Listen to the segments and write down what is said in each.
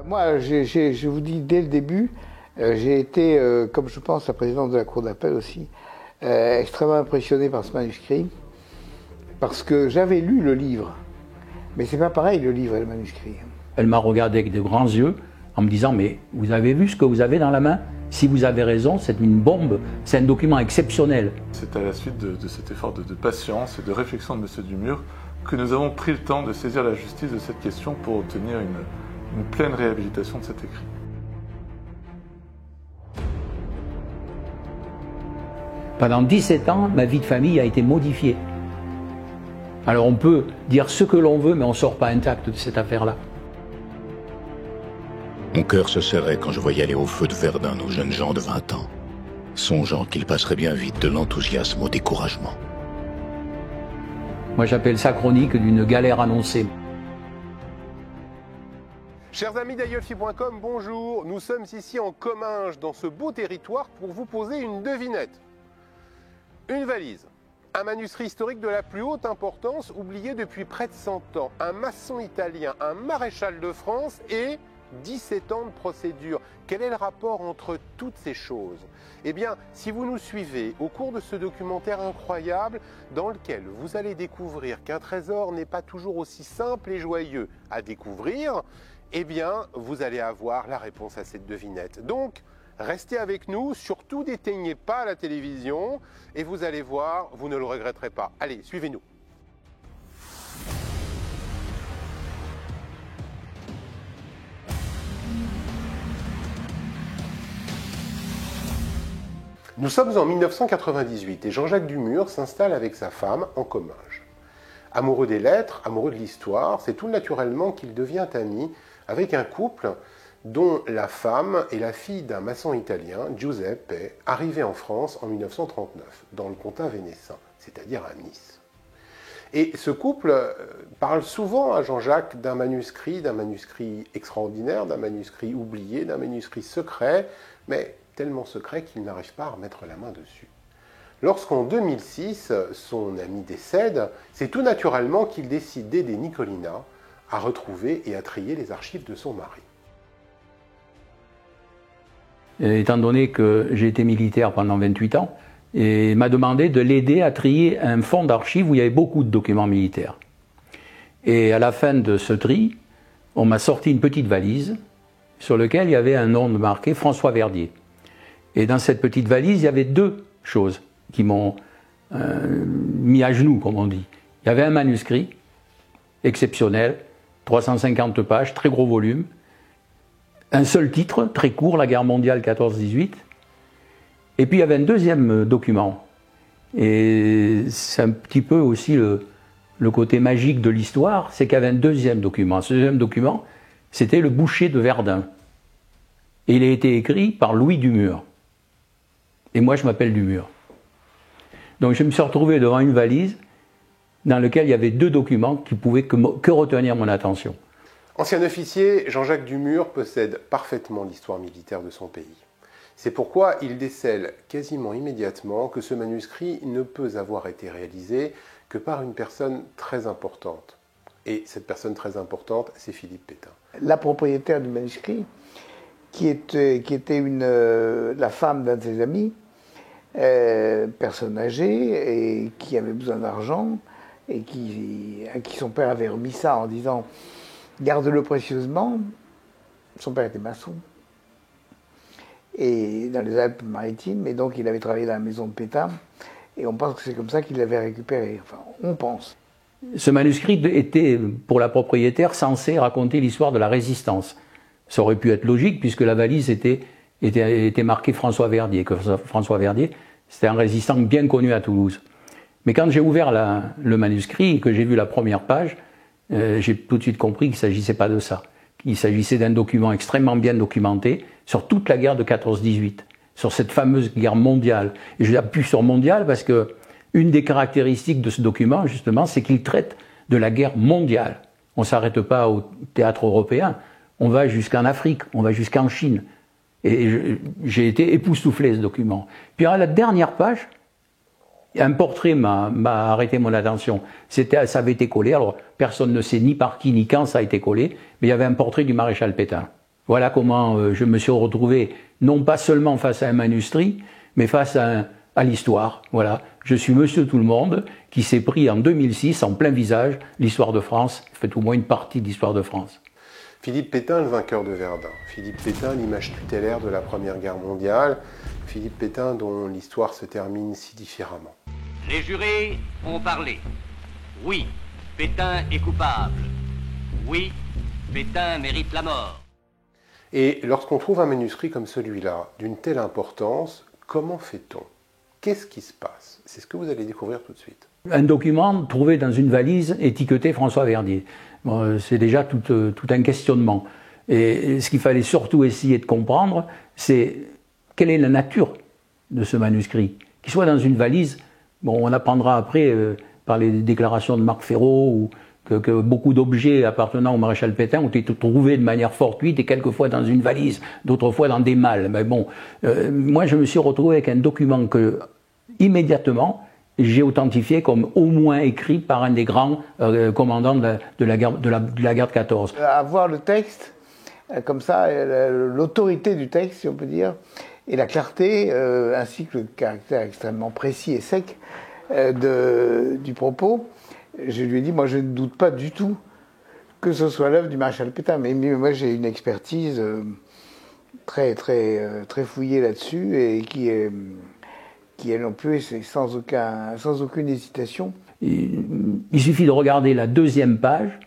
Moi, je vous dis dès le début, j'ai été, comme je pense la présidente de la Cour d'appel aussi, extrêmement impressionné par ce manuscrit, parce que j'avais lu le livre, mais c'est pas pareil le livre et le manuscrit. Elle m'a regardé avec de grands yeux en me disant « Mais vous avez vu ce que vous avez dans la main ? Si vous avez raison, c'est une bombe, c'est un document exceptionnel. » C'est à la suite de cet effort de patience et de réflexion de M. Dumur que nous avons pris le temps de saisir la justice de cette question pour obtenir une pleine réhabilitation de cet écrit. Pendant 17 ans, ma vie de famille a été modifiée. Alors on peut dire ce que l'on veut, mais on ne sort pas intact de cette affaire-là. Mon cœur se serrait quand je voyais aller au feu de Verdun nos jeunes gens de 20 ans, songeant qu'ils passeraient bien vite de l'enthousiasme au découragement. Moi j'appelle ça chronique d'une galère annoncée. Chers amis d'aïeulfi.com, bonjour. Nous sommes ici en Comminges, dans ce beau territoire, pour vous poser une devinette. Une valise, un manuscrit historique de la plus haute importance, oublié depuis près de 100 ans, un maçon italien, un maréchal de France et 17 ans de procédure. Quel est le rapport entre toutes ces choses? Eh bien, si vous nous suivez au cours de ce documentaire incroyable, dans lequel vous allez découvrir qu'un trésor n'est pas toujours aussi simple et joyeux à découvrir, eh bien, vous allez avoir la réponse à cette devinette. Donc, restez avec nous, surtout n'éteignez pas la télévision et vous allez voir, vous ne le regretterez pas. Allez, suivez-nous. Nous sommes en 1998 et Jean-Jacques Dumur s'installe avec sa femme en Comminges. Amoureux des lettres, amoureux de l'histoire, c'est tout naturellement qu'il devient ami avec un couple dont la femme est la fille d'un maçon italien, Giuseppe, arrivé en France en 1939, dans le comtat vénécin, c'est-à-dire à Nice. Et ce couple parle souvent à Jean-Jacques d'un manuscrit extraordinaire, d'un manuscrit oublié, d'un manuscrit secret, mais tellement secret qu'il n'arrive pas à remettre la main dessus. Lorsqu'en 2006, son ami décède, c'est tout naturellement qu'il décide d'aider Nicolina à retrouver et à trier les archives de son mari. Étant donné que j'ai été militaire pendant 28 ans, il m'a demandé de l'aider à trier un fonds d'archives où il y avait beaucoup de documents militaires. Et à la fin de ce tri, on m'a sorti une petite valise sur laquelle il y avait un nom marqué François Verdier. Et dans cette petite valise, il y avait deux choses qui m'ont mis à genoux, comme on dit. Il y avait un manuscrit exceptionnel, 350 pages, très gros volume, un seul titre, très court, la guerre mondiale 14-18, et puis il y avait un deuxième document. Et c'est un petit peu aussi le côté magique de l'histoire, c'est qu'il y avait un deuxième document. Ce deuxième document, c'était le boucher de Verdun. Et il a été écrit par Louis Dumur. Et moi, je m'appelle Dumur. Donc je me suis retrouvé devant une valise dans laquelle il y avait deux documents qui pouvaient que retenir mon attention. Ancien officier, Jean-Jacques Dumur possède parfaitement l'histoire militaire de son pays. C'est pourquoi il décèle quasiment immédiatement que ce manuscrit ne peut avoir été réalisé que par une personne très importante. Et cette personne très importante, c'est Philippe Pétain. La propriétaire du manuscrit, qui était la femme d'un de ses amis, personne âgée, et qui avait besoin d'argent, et à qui son père avait remis ça en disant « garde-le précieusement ». Son père était maçon, et dans les Alpes-Maritimes, et donc il avait travaillé dans la maison de Pétain, et on pense que c'est comme ça qu'il l'avait récupéré, enfin on pense. Ce manuscrit était, pour la propriétaire, censé raconter l'histoire de la résistance. Ça aurait pu être logique, puisque la valise était marquée François Verdier, que François Verdier, c'était un résistant bien connu à Toulouse. Mais quand j'ai ouvert le manuscrit et que j'ai vu la première page, j'ai tout de suite compris qu'il ne s'agissait pas de ça. Il s'agissait d'un document extrêmement bien documenté sur toute la guerre de 14-18, sur cette fameuse guerre mondiale. Et je appuie sur mondiale parce que une des caractéristiques de ce document, justement, c'est qu'il traite de la guerre mondiale. On ne s'arrête pas au théâtre européen, on va jusqu'en Afrique, on va jusqu'en Chine. Et j'ai été époustouflé, ce document. Puis à la dernière page, un portrait m'a arrêté mon attention. Ça avait été collé, alors personne ne sait ni par qui ni quand ça a été collé, mais il y avait un portrait du maréchal Pétain. Voilà comment je me suis retrouvé, non pas seulement face à un manuscrit, mais face à l'histoire. Voilà, je suis monsieur tout le monde qui s'est pris en 2006 en plein visage l'histoire de France, fait au moins une partie de l'histoire de France. Philippe Pétain, le vainqueur de Verdun. Philippe Pétain, l'image tutélaire de la Première Guerre mondiale. Philippe Pétain dont l'histoire se termine si différemment. Les jurés ont parlé. Oui, Pétain est coupable. Oui, Pétain mérite la mort. Et lorsqu'on trouve un manuscrit comme celui-là, d'une telle importance, comment fait-on? Qu'est-ce qui se passe? C'est ce que vous allez découvrir tout de suite. Un document trouvé dans une valise étiqueté François Verdier. Bon, c'est déjà tout un questionnement. Et ce qu'il fallait surtout essayer de comprendre, c'est quelle est la nature de ce manuscrit. Qu'il soit dans une valise, bon, on apprendra après par les déclarations de Marc Ferraud ou que beaucoup d'objets appartenant au maréchal Pétain ont été trouvés de manière fortuite et quelquefois dans une valise, d'autres fois dans des malles. Mais bon, moi je me suis retrouvé avec un document que, immédiatement, j'ai authentifié comme au moins écrit par un des grands commandants de la guerre de 14. Avoir le texte, comme ça, l'autorité du texte, si on peut dire, et la clarté, ainsi que le caractère extrêmement précis et sec du propos, je lui ai dit, moi je ne doute pas du tout que ce soit l'œuvre du maréchal Pétain, mais moi j'ai une expertise très fouillée là-dessus et qui est non plus sans aucune hésitation. Il suffit de regarder la deuxième page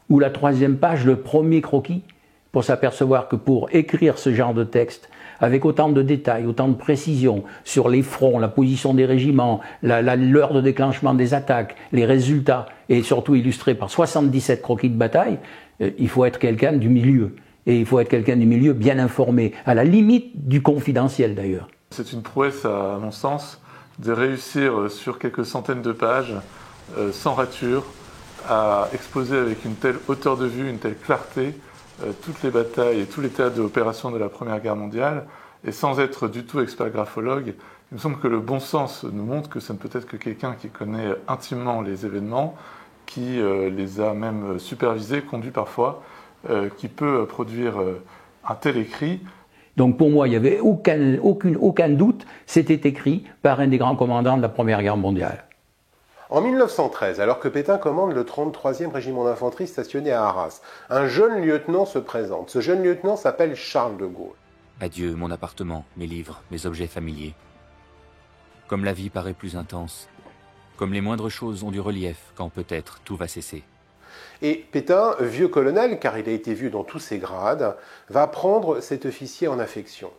ou la troisième page, le premier croquis, pour s'apercevoir que pour écrire ce genre de texte, avec autant de détails, autant de précision sur les fronts, la position des régiments, l'heure de déclenchement des attaques, les résultats, et surtout illustré par 77 croquis de bataille, il faut être quelqu'un du milieu. Et il faut être quelqu'un du milieu bien informé, à la limite du confidentiel d'ailleurs. C'est une prouesse, à mon sens, de réussir sur quelques centaines de pages, sans rature, à exposer avec une telle hauteur de vue, une telle clarté, toutes les batailles et tous les théâtres d'opération de la Première Guerre mondiale, et sans être du tout expert graphologue. Il me semble que le bon sens nous montre que ce ne peut être que quelqu'un qui connaît intimement les événements, qui les a même supervisés, conduits parfois, qui peut produire un tel écrit. Donc pour moi, il n'y avait aucun doute, c'était écrit par un des grands commandants de la Première Guerre mondiale. En 1913, alors que Pétain commande le 33e régiment d'infanterie stationné à Arras, un jeune lieutenant se présente. Ce jeune lieutenant s'appelle Charles de Gaulle. Adieu mon appartement, mes livres, mes objets familiers. Comme la vie paraît plus intense, comme les moindres choses ont du relief quand peut-être tout va cesser. Et Pétain, vieux colonel, car il a été vu dans tous ses grades, va prendre cet officier en affection.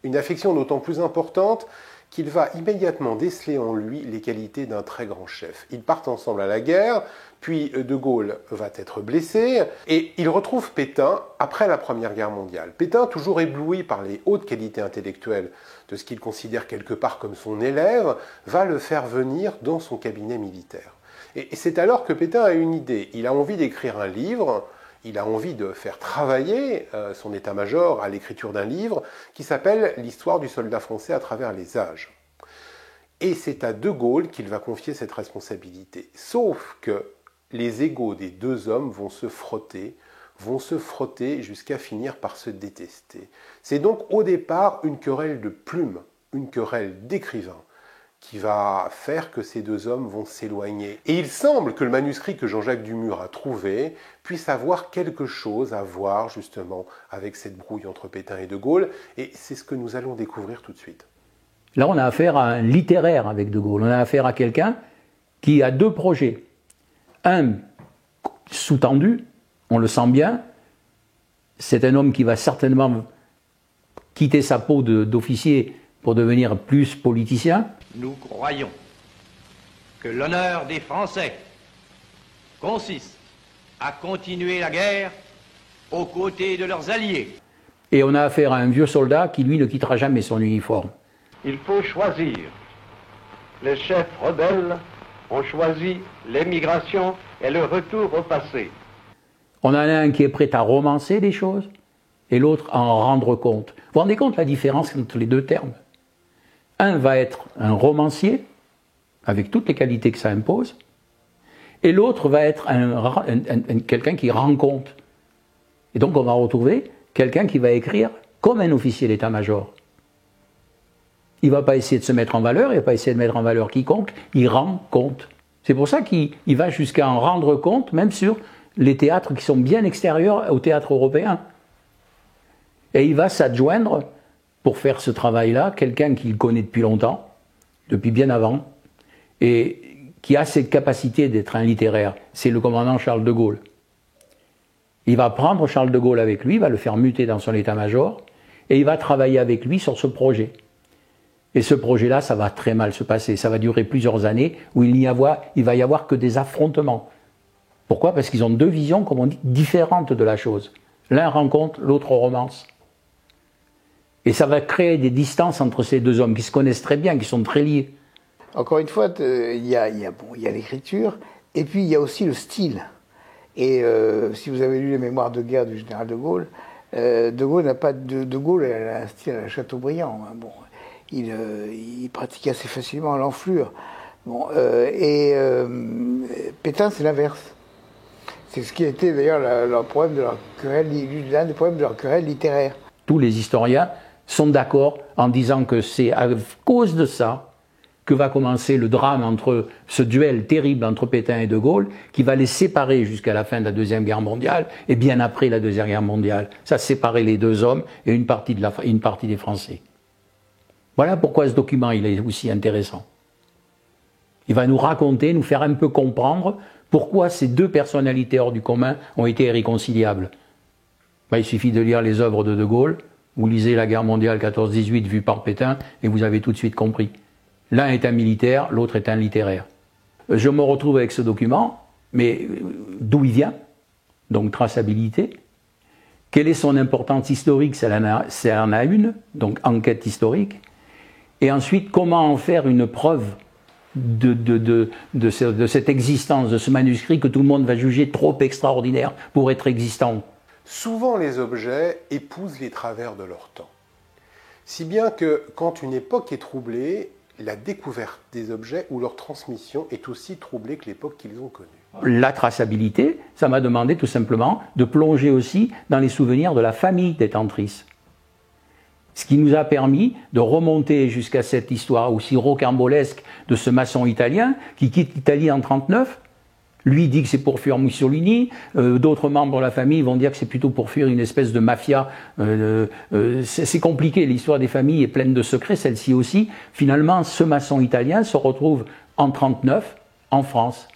Une affection d'autant plus importante qu'il va immédiatement déceler en lui les qualités d'un très grand chef. Ils partent ensemble à la guerre, puis De Gaulle va être blessé, et il retrouve Pétain après la Première Guerre mondiale. Pétain, toujours ébloui par les hautes qualités intellectuelles de ce qu'il considère quelque part comme son élève, va le faire venir dans son cabinet militaire. Et c'est alors que Pétain a une idée. Il a envie d'écrire un livre, il a envie de faire travailler son état-major à l'écriture d'un livre qui s'appelle « L'histoire du soldat français à travers les âges ». Et c'est à De Gaulle qu'il va confier cette responsabilité. Sauf que les égos des deux hommes vont se frotter jusqu'à finir par se détester. C'est donc au départ une querelle de plumes, une querelle d'écrivains, qui va faire que ces deux hommes vont s'éloigner. Et il semble que le manuscrit que Jean-Jacques Dumur a trouvé puisse avoir quelque chose à voir justement avec cette brouille entre Pétain et De Gaulle, et c'est ce que nous allons découvrir tout de suite. Là, on a affaire à un littéraire avec De Gaulle. On a affaire à quelqu'un qui a deux projets. Un sous-tendu, on le sent bien, c'est un homme qui va certainement quitter sa peau d'officier pour devenir plus politicien. Nous croyons que l'honneur des Français consiste à continuer la guerre aux côtés de leurs alliés. Et on a affaire à un vieux soldat qui, lui, ne quittera jamais son uniforme. Il faut choisir. Les chefs rebelles ont choisi l'émigration et le retour au passé. On en a un qui est prêt à romancer les choses et l'autre à en rendre compte. Vous vous rendez compte la différence entre les deux termes? Un va être un romancier, avec toutes les qualités que ça impose, et l'autre va être quelqu'un qui rend compte. Et donc on va retrouver quelqu'un qui va écrire comme un officier d'état-major. Il ne va pas essayer de se mettre en valeur, il ne va pas essayer de mettre en valeur quiconque, il rend compte. C'est pour ça qu'il va jusqu'à en rendre compte, même sur les théâtres qui sont bien extérieurs au théâtre européen. Et il va s'adjoindre, pour faire ce travail-là, quelqu'un qu'il connaît depuis longtemps, depuis bien avant, et qui a cette capacité d'être un littéraire. C'est le commandant Charles de Gaulle. Il va prendre Charles de Gaulle avec lui, il va le faire muter dans son état-major, et il va travailler avec lui sur ce projet. Et ce projet-là, ça va très mal se passer. Ça va durer plusieurs années où il va y avoir que des affrontements. Pourquoi? Parce qu'ils ont deux visions, comme on dit, différentes de la chose. L'un rencontre, l'autre romance. Et ça va créer des distances entre ces deux hommes qui se connaissent très bien, qui sont très liés. Encore une fois, il y a l'écriture, et puis il y a aussi le style. Et si vous avez lu les mémoires de guerre du général de Gaulle, de Gaulle a un style à la Chateaubriand. Hein, bon. Il pratique assez facilement l'enflure. Bon, Pétain, c'est l'inverse. C'est ce qui a été d'ailleurs l'un des problèmes de leur querelle littéraire. Tous les historiens sont d'accord en disant que c'est à cause de ça que va commencer le drame entre ce duel terrible entre Pétain et de Gaulle, qui va les séparer jusqu'à la fin de la Deuxième Guerre mondiale et bien après la Deuxième Guerre mondiale. Ça séparait les deux hommes et une partie des Français. Voilà pourquoi ce document il est aussi intéressant. Il va nous raconter, nous faire un peu comprendre pourquoi ces deux personnalités hors du commun ont été irréconciliables. Il suffit de lire les œuvres de Gaulle, vous lisez la guerre mondiale 14-18 vue par Pétain et vous avez tout de suite compris. L'un est un militaire, l'autre est un littéraire. Je me retrouve avec ce document, mais d'où il vient? Donc traçabilité. Quelle est son importance historique? C'est en a une, donc enquête historique. Et ensuite, comment en faire une preuve de cette existence, de ce manuscrit que tout le monde va juger trop extraordinaire pour être existant? Souvent, les objets épousent les travers de leur temps. Si bien que, quand une époque est troublée, la découverte des objets ou leur transmission est aussi troublée que l'époque qu'ils ont connue. La traçabilité, ça m'a demandé tout simplement de plonger aussi dans les souvenirs de la famille détentrice. Ce qui nous a permis de remonter jusqu'à cette histoire aussi rocambolesque de ce maçon italien qui quitte l'Italie en 1939. Lui dit que c'est pour fuir Mussolini, d'autres membres de la famille vont dire que c'est plutôt pour fuir une espèce de mafia. C'est compliqué, l'histoire des familles est pleine de secrets, celle-ci aussi. Finalement, ce maçon italien se retrouve en 1939 en France.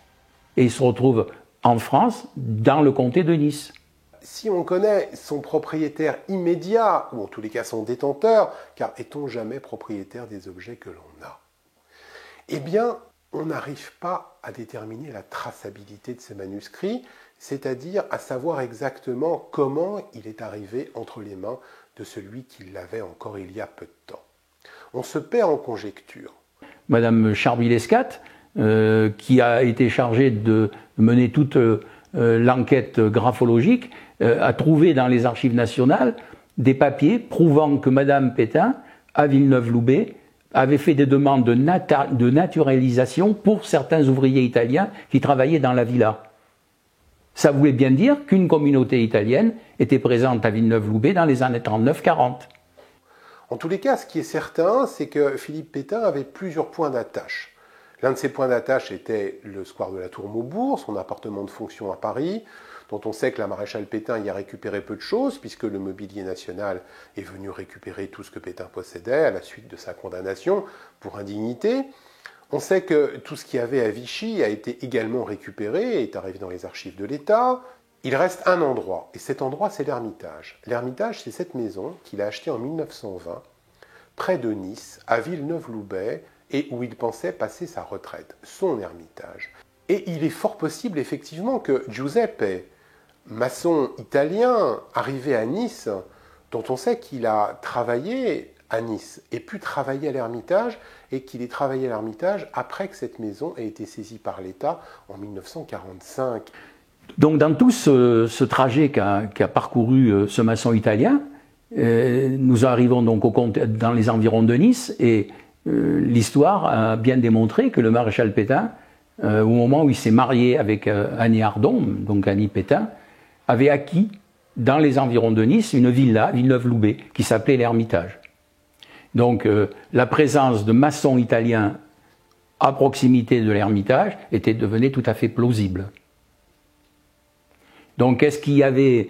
Et il se retrouve en France, dans le comté de Nice. Si on connaît son propriétaire immédiat, ou en tous les cas son détenteur, car est-on jamais propriétaire des objets que l'on a? Eh bien, on n'arrive pas à déterminer la traçabilité de ces manuscrits, c'est-à-dire à savoir exactement comment il est arrivé entre les mains de celui qui l'avait encore il y a peu de temps. On se perd en conjectures. Madame Charby-Lescat, qui a été chargée de mener toute l'enquête graphologique, a trouvé dans les archives nationales des papiers prouvant que Madame Pétain, à Villeneuve-Loubet, avait fait des demandes de naturalisation pour certains ouvriers italiens qui travaillaient dans la villa. Ça voulait bien dire qu'une communauté italienne était présente à Villeneuve-Loubet dans les années 39-40. En tous les cas, ce qui est certain, c'est que Philippe Pétain avait plusieurs points d'attache. L'un de ces points d'attache était le square de la Tour-Maubourg, son appartement de fonction à Paris, dont on sait que la maréchale Pétain y a récupéré peu de choses, puisque le mobilier national est venu récupérer tout ce que Pétain possédait à la suite de sa condamnation pour indignité. On sait que tout ce qu'il y avait à Vichy a été également récupéré et est arrivé dans les archives de l'État. Il reste un endroit, et cet endroit, c'est l'Ermitage. L'Ermitage, c'est cette maison qu'il a achetée en 1920, près de Nice, à Villeneuve-Loubet, et où il pensait passer sa retraite, son Ermitage. Et il est fort possible, effectivement, que Giuseppe, maçon italien, arrivé à Nice, dont on sait qu'il a travaillé à Nice, ait pu travailler à l'Ermitage, et qu'il ait travaillé à l'Ermitage après que cette maison ait été saisie par l'État en 1945. Donc dans tout ce trajet qu'a parcouru ce maçon italien, nous arrivons donc dans les environs de Nice, et l'histoire a bien démontré que le maréchal Pétain, au moment où il s'est marié avec Annie Ardon, donc Annie Pétain, avait acquis dans les environs de Nice, une villa, Villeneuve-Loubet, qui s'appelait l'Ermitage. Donc la présence de maçons italiens à proximité de l'Ermitage devenait tout à fait plausible. Donc est-ce qu'il y avait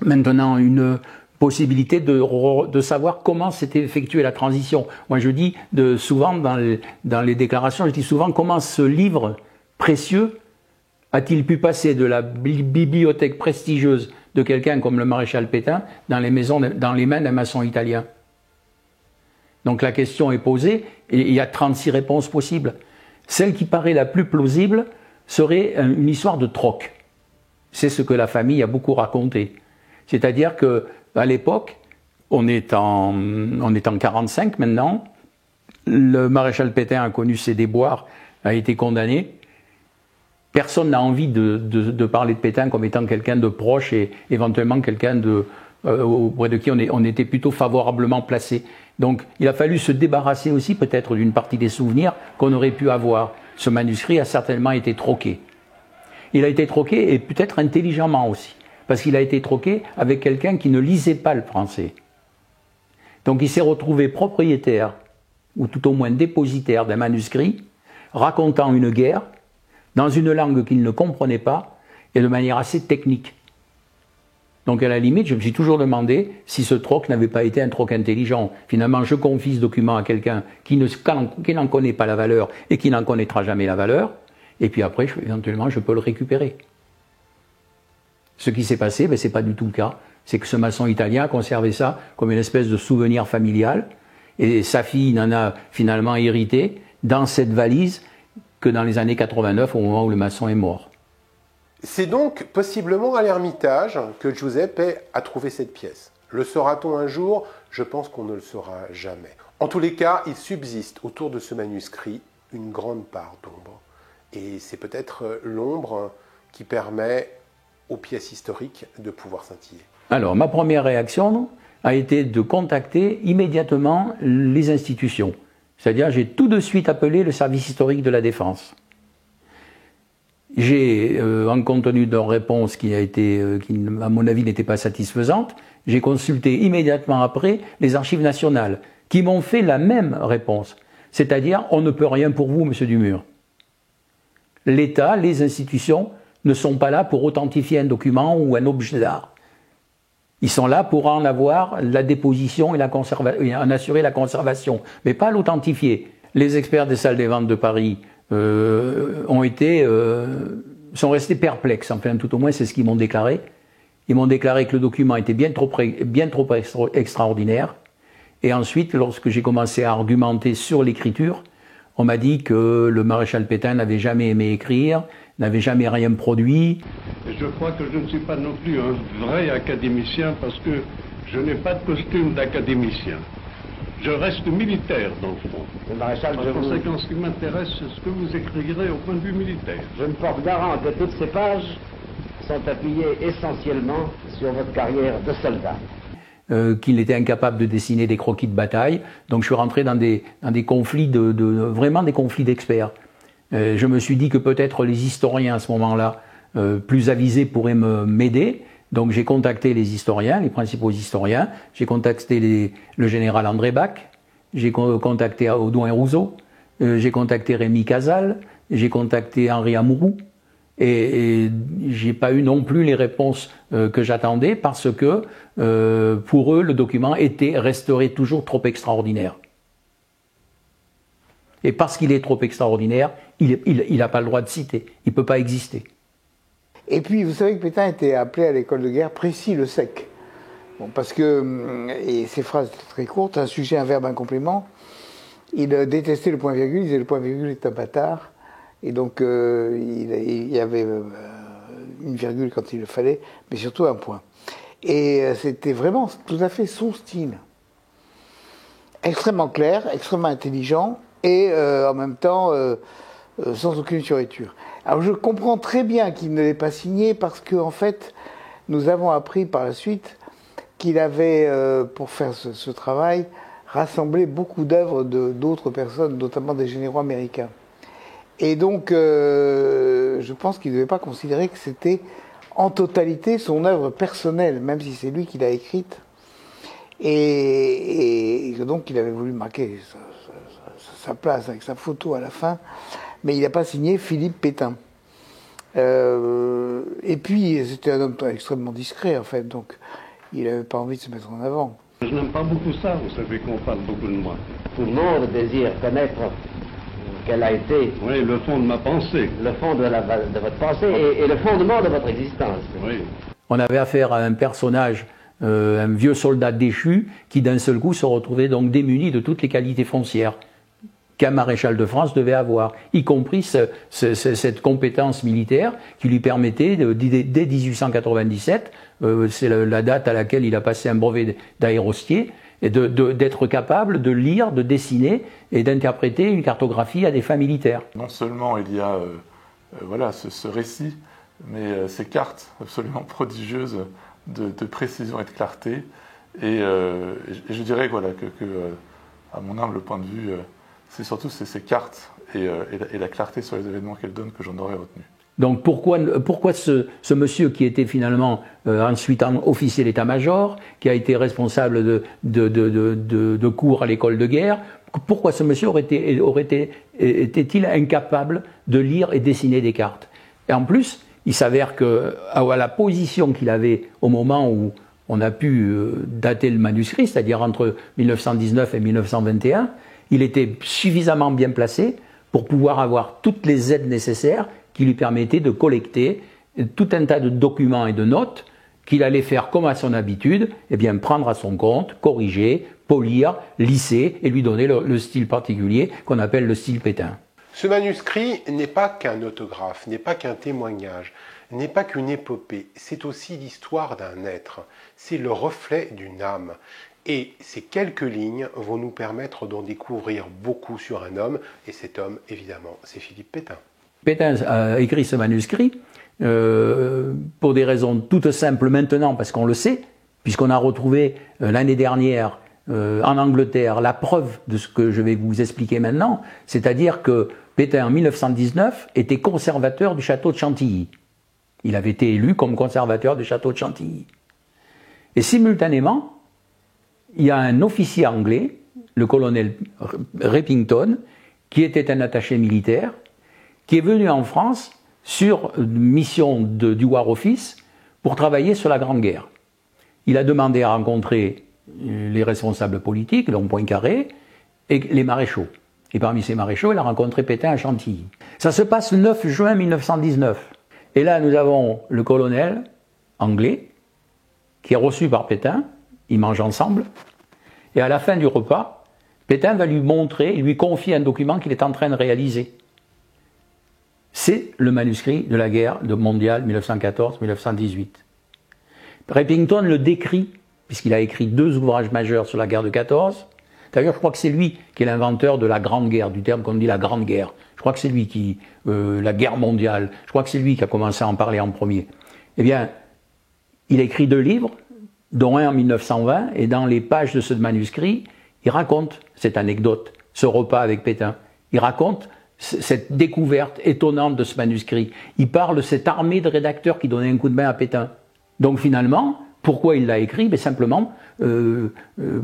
maintenant une possibilité de savoir comment s'était effectuée la transition? Moi je dis souvent dans les déclarations, je dis souvent comment ce livre précieux a-t-il pu passer de la bibliothèque prestigieuse de quelqu'un comme le maréchal Pétain dans les mains d'un maçon italien? Donc la question est posée et il y a 36 réponses possibles. Celle qui paraît la plus plausible serait une histoire de troc. C'est ce que la famille a beaucoup raconté. C'est-à-dire que à l'époque, on est en 45 maintenant, le maréchal Pétain a connu ses déboires, a été condamné. Personne n'a envie de parler de Pétain comme étant quelqu'un de proche et éventuellement quelqu'un auprès de qui on était plutôt favorablement placé. Donc il a fallu se débarrasser aussi peut-être d'une partie des souvenirs qu'on aurait pu avoir. Ce manuscrit a certainement été troqué. Il a été troqué et peut-être intelligemment aussi, parce qu'il a été troqué avec quelqu'un qui ne lisait pas le français. Donc il s'est retrouvé propriétaire, ou tout au moins dépositaire d'un manuscrit, racontant une guerre, dans une langue qu'il ne comprenait pas, et de manière assez technique. Donc à la limite, je me suis toujours demandé si ce troc n'avait pas été un troc intelligent. Finalement, je confie ce document à quelqu'un qui n'en connaît pas la valeur et qui n'en connaîtra jamais la valeur, et puis après, éventuellement, je peux le récupérer. Ce qui s'est passé, ce n'est pas du tout le cas. C'est que ce maçon italien a conservé ça comme une espèce de souvenir familial, et sa fille n'en a finalement hérité dans cette valise que dans les années 89, au moment où le maçon est mort. C'est donc possiblement à l'Ermitage que Giuseppe a trouvé cette pièce. Le saura-t-on un jour? Je pense qu'on ne le saura jamais. En tous les cas, il subsiste autour de ce manuscrit une grande part d'ombre. Et c'est peut-être l'ombre qui permet aux pièces historiques de pouvoir scintiller. Alors, ma première réaction a été de contacter immédiatement les institutions. C'est-à-dire, j'ai tout de suite appelé le service historique de la Défense. J'ai, en compte tenu de leur réponse qui, à mon avis, n'était pas satisfaisante, j'ai consulté immédiatement après les archives nationales, qui m'ont fait la même réponse. C'est-à-dire, on ne peut rien pour vous, monsieur Dumur. L'État, les institutions, ne sont pas là pour authentifier un document ou un objet d'art. Ils sont là pour en avoir la déposition et en assurer la conservation, mais pas l'authentifier. Les experts des salles des ventes de Paris sont restés perplexes, enfin tout au moins c'est ce qu'ils m'ont déclaré. Ils m'ont déclaré que le document était bien trop extraordinaire. Et ensuite, lorsque j'ai commencé à argumenter sur l'écriture, on m'a dit que le maréchal Pétain n'avait jamais aimé écrire, n'avait jamais rien produit. Je crois que je ne suis pas non plus un vrai académicien parce que je n'ai pas de costume d'académicien. Je reste militaire dans le fond. Le maréchal, par conséquent, ce qui m'intéresse, c'est ce que vous écrirez au point de vue militaire. Je me porte garant que toutes ces pages sont appuyées essentiellement sur votre carrière de soldat. Qu'il était incapable de dessiner des croquis de bataille. Donc je suis rentré dans des conflits vraiment des conflits d'experts. Je me suis dit que peut-être les historiens à ce moment-là, plus avisés, pourraient m'aider. Donc j'ai contacté les historiens, les principaux historiens. J'ai contacté le général André Bach, j'ai contacté Audouin Rousseau, j'ai contacté Rémi Casal, j'ai contacté Henri Amouroux. Et j'ai pas eu non plus les réponses que j'attendais parce que pour eux le document resterait toujours trop extraordinaire. Et parce qu'il est trop extraordinaire, il n'a pas le droit de citer, il peut pas exister. Et puis vous savez que Pétain était appelé à l'école de guerre Précis le Sec. Bon, parce que, et ces phrases étaient très courtes, un sujet, un verbe, un complément. Il détestait le point-virgule, il disait le point-virgule est un bâtard. Et donc, il y avait une virgule quand il le fallait, mais surtout un point. Et c'était vraiment tout à fait son style. Extrêmement clair, extrêmement intelligent, et en même temps, sans aucune fioriture. Alors, je comprends très bien qu'il ne l'ait pas signé, parce qu'en fait, nous avons appris par la suite qu'il avait, pour faire ce travail, rassemblé beaucoup d'œuvres d'autres personnes, notamment des généraux américains. Et donc, je pense qu'il ne devait pas considérer que c'était en totalité son œuvre personnelle, même si c'est lui qui l'a écrite. Et donc il avait voulu marquer sa place avec sa photo à la fin, mais il n'a pas signé Philippe Pétain. Et puis c'était un homme extrêmement discret en fait, donc il n'avait pas envie de se mettre en avant. Je n'aime pas beaucoup ça, vous savez qu'on parle beaucoup de moi. Tout le monde désire connaître quel a été Oui, le fond de ma pensée. le fond de votre pensée et le fondement de votre existence. Oui. On avait affaire à un personnage, un vieux soldat déchu, qui d'un seul coup se retrouvait donc démuni de toutes les qualités foncières qu'un maréchal de France devait avoir, y compris cette compétence militaire qui lui permettait, dès 1897, c'est la date à laquelle il a passé un brevet d'aérostier, d'être capable de lire, de dessiner et d'interpréter une cartographie à des fins militaires. Non seulement il y a voilà, ce récit, mais ces cartes absolument prodigieuses de précision et de clarté. Et je dirais voilà, que à mon humble point de vue, c'est surtout ces cartes et la clarté sur les événements qu'elles donnent que j'en aurais retenu. Donc pourquoi ce monsieur qui était finalement ensuite officier d'état-major, qui a été responsable de cours à l'école de guerre, pourquoi ce monsieur était-il incapable de lire et dessiner des cartes? Et en plus, il s'avère que à la position qu'il avait au moment où on a pu dater le manuscrit, c'est-à-dire entre 1919 et 1921, il était suffisamment bien placé pour pouvoir avoir toutes les aides nécessaires qui lui permettaient de collecter tout un tas de documents et de notes qu'il allait faire comme à son habitude, eh bien prendre à son compte, corriger, polir, lisser et lui donner le style particulier qu'on appelle le style Pétain. Ce manuscrit n'est pas qu'un autographe, n'est pas qu'un témoignage, n'est pas qu'une épopée, c'est aussi l'histoire d'un être, c'est le reflet d'une âme. Et ces quelques lignes vont nous permettre d'en découvrir beaucoup sur un homme, et cet homme, évidemment, c'est Philippe Pétain. Pétain a écrit ce manuscrit pour des raisons toutes simples maintenant, parce qu'on le sait, puisqu'on a retrouvé l'année dernière en Angleterre la preuve de ce que je vais vous expliquer maintenant, c'est-à-dire que Pétain en 1919 était conservateur du château de Chantilly. Il avait été élu comme conservateur du château de Chantilly. Et simultanément, il y a un officier anglais, le colonel Repington, qui était un attaché militaire, qui est venu en France sur une mission du War Office pour travailler sur la Grande Guerre. Il a demandé à rencontrer les responsables politiques, donc Poincaré, et les maréchaux. Et parmi ces maréchaux, il a rencontré Pétain à Chantilly. Ça se passe le 9 juin 1919. Et là, nous avons le colonel anglais, qui est reçu par Pétain. Ils mangent ensemble, et à la fin du repas, Pétain va lui montrer, lui confier un document qu'il est en train de réaliser. C'est le manuscrit de la guerre mondiale 1914-1918. Repington le décrit, puisqu'il a écrit 2 ouvrages majeurs sur la guerre de 14. D'ailleurs, je crois que c'est lui qui est l'inventeur de la Grande Guerre, du terme qu'on dit la Grande Guerre. Je crois que c'est lui qui, la guerre mondiale, je crois que c'est lui qui a commencé à en parler en premier. Eh bien, il a écrit 2 livres, dont un en 1920, et dans les pages de ce manuscrit, il raconte cette anecdote, ce repas avec Pétain. Il raconte cette découverte étonnante de ce manuscrit. Il parle de cette armée de rédacteurs qui donnait un coup de main à Pétain. Donc finalement, pourquoi il l'a écrit? Ben simplement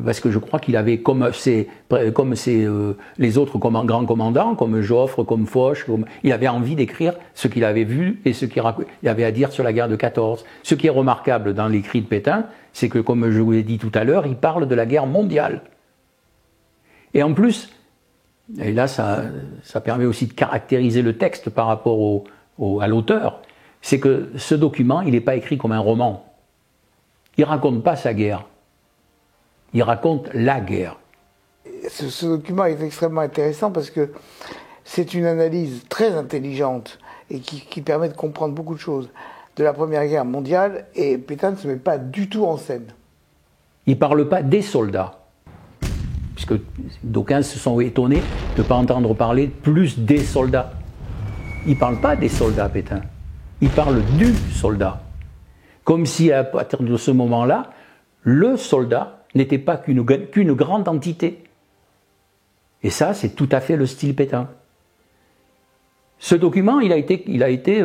parce que je crois qu'il avait, comme les autres grands commandants, comme Joffre, comme Foch, il avait envie d'écrire ce qu'il avait vu et ce qu'il avait à dire sur la guerre de 14. Ce qui est remarquable dans l'écrit de Pétain, c'est que, comme je vous l'ai dit tout à l'heure, il parle de la guerre mondiale. Et en plus, et là ça permet aussi de caractériser le texte par rapport à l'auteur, c'est que ce document, il n'est pas écrit comme un roman. Il ne raconte pas sa guerre. Il raconte la guerre. Ce document est extrêmement intéressant parce que c'est une analyse très intelligente et qui permet de comprendre beaucoup de choses de la Première Guerre mondiale, et Pétain ne se met pas du tout en scène. Il ne parle pas des soldats, puisque d'aucuns se sont étonnés de ne pas entendre parler plus des soldats. Il ne parle pas des soldats, Pétain. Il parle du soldat. Comme si, à partir de ce moment-là, le soldat n'était pas qu'une grande entité. Et ça, c'est tout à fait le style Pétain. Ce document, il a été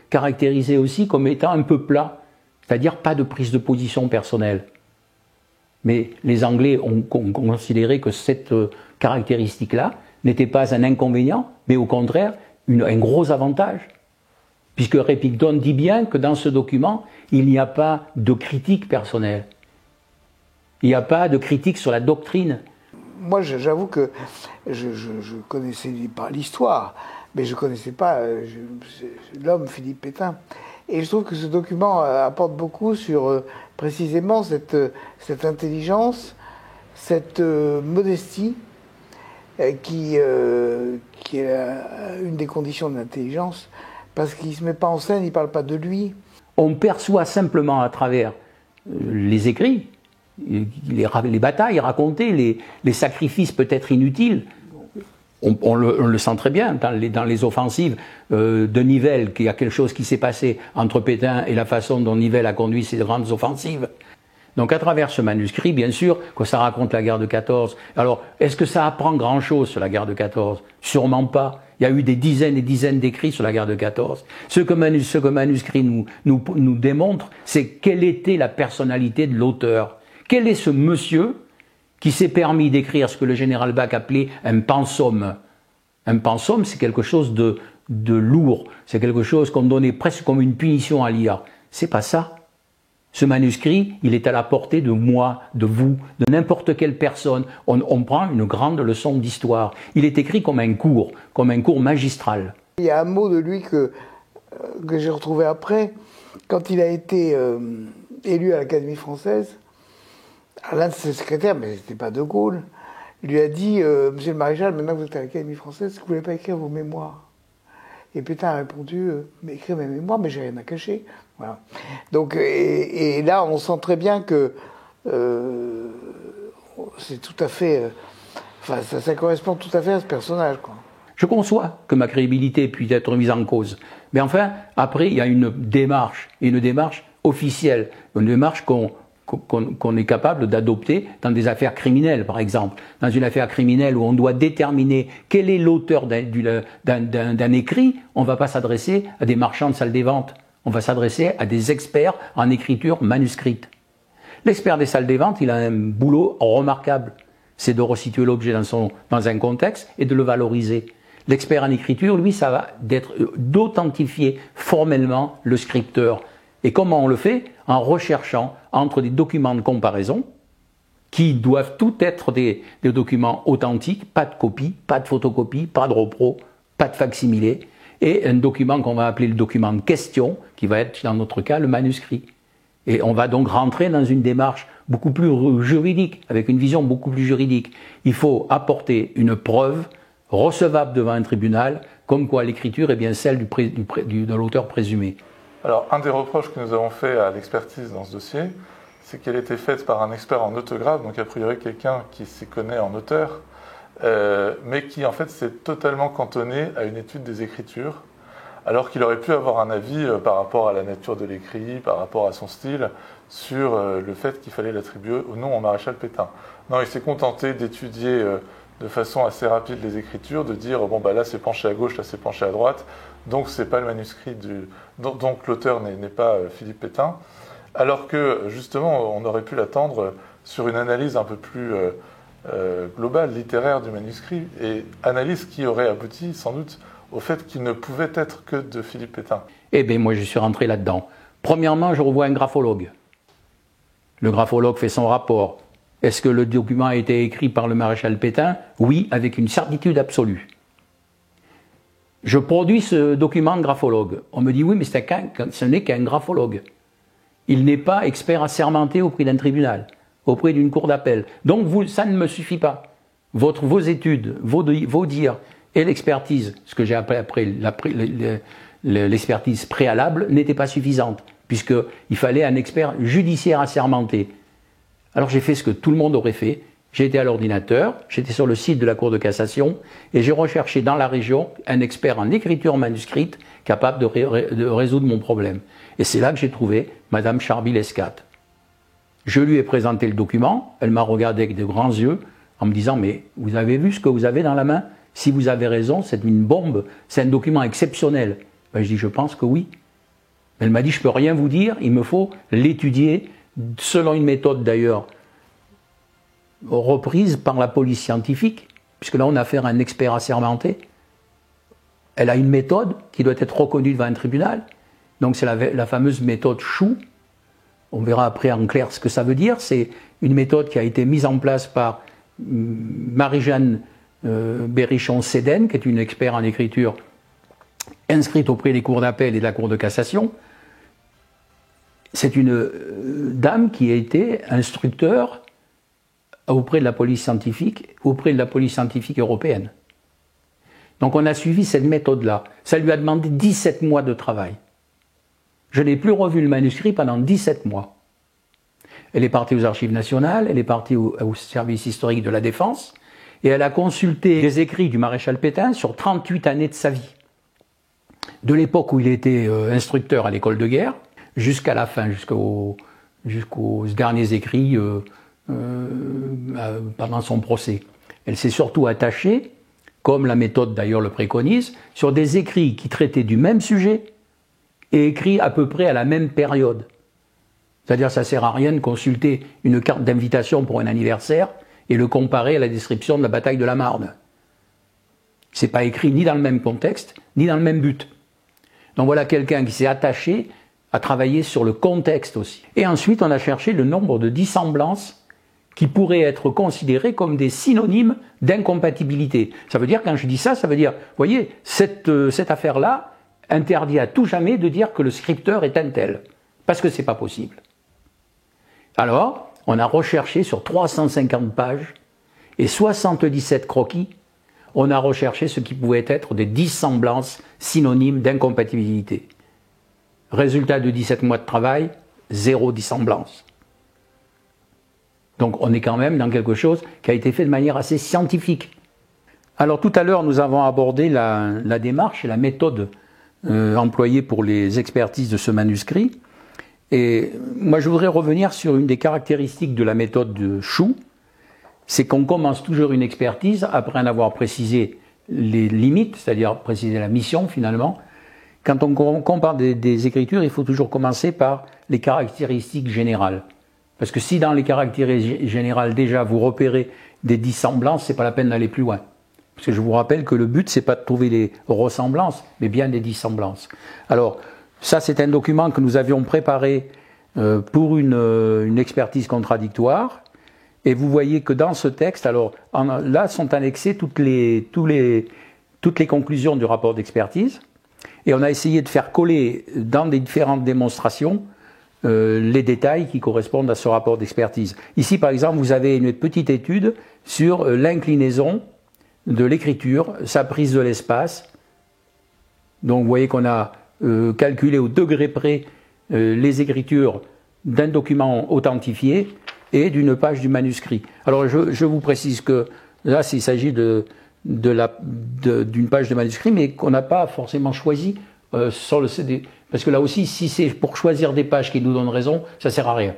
caractérisé aussi comme étant un peu plat, c'est-à-dire pas de prise de position personnelle. Mais les Anglais ont considéré que cette caractéristique-là n'était pas un inconvénient, mais au contraire un gros avantage. Puisque Repington dit bien que dans ce document, il n'y a pas de critique personnelle. Il n'y a pas de critique sur la doctrine. Moi, j'avoue que je connaissais pas l'histoire, mais je ne connaissais pas l'homme Philippe Pétain. Et je trouve que ce document apporte beaucoup sur précisément cette intelligence, cette modestie, qui est une des conditions de l'intelligence, parce qu'il ne se met pas en scène, il ne parle pas de lui. On perçoit simplement à travers les écrits, les batailles racontées, les sacrifices peut-être inutiles. On le sent très bien dans les offensives de Nivelle, qu'il y a quelque chose qui s'est passé entre Pétain et la façon dont Nivelle a conduit ses grandes offensives. Donc à travers ce manuscrit, bien sûr, que ça raconte la guerre de 14. Alors, est-ce que ça apprend grand-chose sur la guerre de 14? Sûrement pas. Il y a eu des dizaines et dizaines d'écrits sur la guerre de 14. Ce que manuscrit nous démontre, c'est quelle était la personnalité de l'auteur. Quel est ce monsieur qui s'est permis d'écrire ce que le général Bach appelait un pensum. Un pensum, c'est quelque chose de lourd. C'est quelque chose qu'on donnait presque comme une punition à l'IA. C'est pas ça. Ce manuscrit, il est à la portée de moi, de vous, de n'importe quelle personne. On prend une grande leçon d'histoire. Il est écrit comme un cours magistral. Il y a un mot de lui que j'ai retrouvé après, quand il a été élu à l'Académie française. L'un de ses secrétaires, mais c'était pas De Gaulle, lui a dit Monsieur le Maréchal, maintenant que vous êtes à l'Académie française, est-ce que vous ne voulez pas écrire vos mémoires? Et Pétain a répondu mais écrire mes mémoires, mais j'ai rien à cacher. Voilà. Donc, et là, on sent très bien que c'est tout à fait. Enfin, ça correspond tout à fait à ce personnage, quoi. Je conçois que ma crédibilité puisse être mise en cause. Mais enfin, après, il y a une démarche officielle, une démarche qu'on est capable d'adopter dans des affaires criminelles, par exemple. Dans une affaire criminelle où on doit déterminer quel est l'auteur d'un écrit, on ne va pas s'adresser à des marchands de salle des ventes. On va s'adresser à des experts en écriture manuscrite. L'expert des salles des ventes, il a un boulot remarquable. C'est de resituer l'objet dans un contexte et de le valoriser. L'expert en écriture, lui, ça va d'authentifier formellement le scripteur. Et comment on le fait? En recherchant entre des documents de comparaison, qui doivent tout être des documents authentiques, pas de copie, pas de photocopie, pas de repro, pas de facsimilé, et un document qu'on va appeler le document de question, qui va être dans notre cas le manuscrit. Et on va donc rentrer dans une démarche beaucoup plus juridique, avec une vision beaucoup plus juridique. Il faut apporter une preuve recevable devant un tribunal, comme quoi l'écriture est bien celle de l'auteur présumé. Alors, un des reproches que nous avons fait à l'expertise dans ce dossier, c'est qu'elle était faite par un expert en autographe, donc a priori quelqu'un qui s'y connaît en auteur, mais qui en fait s'est totalement cantonné à une étude des écritures, alors qu'il aurait pu avoir un avis par rapport à la nature de l'écrit, par rapport à son style, sur le fait qu'il fallait l'attribuer ou non au maréchal Pétain. Non, il s'est contenté d'étudier de façon assez rapide les écritures, de dire bon bah là c'est penché à gauche, là c'est penché à droite, donc c'est pas le manuscrit donc l'auteur n'est pas Philippe Pétain, alors que justement on aurait pu l'attendre sur une analyse un peu plus globale, littéraire du manuscrit, et analyse qui aurait abouti sans doute au fait qu'il ne pouvait être que de Philippe Pétain. Eh bien moi je suis rentré là-dedans. Premièrement, je revois un graphologue. Le graphologue fait son rapport. Est-ce que le document a été écrit par le maréchal Pétain? Oui, avec une certitude absolue. Je produis ce document de graphologue. On me dit oui, mais ce n'est qu'un graphologue. Il n'est pas expert assermenté auprès d'un tribunal, auprès d'une cour d'appel. Donc ça ne me suffit pas. Vos études, vos dires et l'expertise, ce que j'ai appelé après l'expertise préalable, n'était pas suffisante, puisqu'il fallait un expert judiciaire assermenté. Alors j'ai fait ce que tout le monde aurait fait. J'ai été à l'ordinateur, j'étais sur le site de la Cour de cassation et j'ai recherché dans la région un expert en écriture manuscrite capable de résoudre mon problème. Et c'est là que j'ai trouvé Madame Charby-Lescat. Je lui ai présenté le document, elle m'a regardé avec de grands yeux en me disant « Mais vous avez vu ce que vous avez dans la main ?» si vous avez raison, c'est une bombe, c'est un document exceptionnel. Ben, je dis, je pense que oui. Elle m'a dit, je ne peux rien vous dire, il me faut l'étudier, selon une méthode d'ailleurs reprise par la police scientifique, puisque là on a affaire à un expert assermenté. Elle a une méthode qui doit être reconnue devant un tribunal, donc c'est la fameuse méthode Chou. On verra après en clair ce que ça veut dire. C'est une méthode qui a été mise en place par Marie-Jeanne Berrichon-Séden, qui est une experte en écriture inscrite auprès des cours d'appel et de la Cour de cassation. C'est une dame qui a été instructeur auprès de la police scientifique européenne. Donc on a suivi cette méthode-là. Ça lui a demandé 17 mois de travail. Je n'ai plus revu le manuscrit pendant 17 mois. Elle est partie aux Archives nationales, elle est partie au service historique de la Défense, et elle a consulté les écrits du maréchal Pétain sur 38 années de sa vie. De l'époque où il était instructeur à l'école de guerre, jusqu'à la fin, jusqu'aux derniers écrits pendant son procès. Elle s'est surtout attachée, comme la méthode d'ailleurs le préconise, sur des écrits qui traitaient du même sujet et écrits à peu près à la même période. C'est-à-dire ça ne sert à rien de consulter une carte d'invitation pour un anniversaire et le comparer à la description de la bataille de la Marne. Ce n'est pas écrit ni dans le même contexte, ni dans le même but. Donc voilà quelqu'un qui s'est attaché à travailler sur le contexte aussi. Et ensuite, on a cherché le nombre de dissemblances qui pourraient être considérées comme des synonymes d'incompatibilité. Ça veut dire, quand je dis ça, ça veut dire, vous voyez, cette affaire-là interdit à tout jamais de dire que le scripteur est un tel, parce que c'est pas possible. Alors, on a recherché sur 350 pages et 77 croquis, on a recherché ce qui pouvait être des dissemblances synonymes d'incompatibilité. Résultat de 17 mois de travail, 0 dissemblance. Donc on est quand même dans quelque chose qui a été fait de manière assez scientifique. Alors tout à l'heure, nous avons abordé la démarche et la méthode employée pour les expertises de ce manuscrit. Et moi, je voudrais revenir sur une des caractéristiques de la méthode de Chou, c'est qu'on commence toujours une expertise après en avoir précisé les limites, c'est-à-dire préciser la mission finalement. Quand on compare des écritures, il faut toujours commencer par les caractéristiques générales. Parce que si dans les caractéristiques générales déjà vous repérez des dissemblances, c'est pas la peine d'aller plus loin. Parce que je vous rappelle que le but, c'est pas de trouver les ressemblances, mais bien des dissemblances. Alors, ça c'est un document que nous avions préparé pour une expertise contradictoire. Et vous voyez que dans ce texte, alors là sont annexées toutes les conclusions du rapport d'expertise. Et on a essayé de faire coller dans les différentes démonstrations les détails qui correspondent à ce rapport d'expertise. Ici, par exemple, vous avez une petite étude sur l'inclinaison de l'écriture, sa prise de l'espace. Donc vous voyez qu'on a calculé au degré près les écritures d'un document authentifié et d'une page du manuscrit. Alors je vous précise que là, il s'agit d'une page de manuscrit, mais qu'on n'a pas forcément choisi sur le CD. Parce que là aussi, si c'est pour choisir des pages qui nous donnent raison, ça ne sert à rien.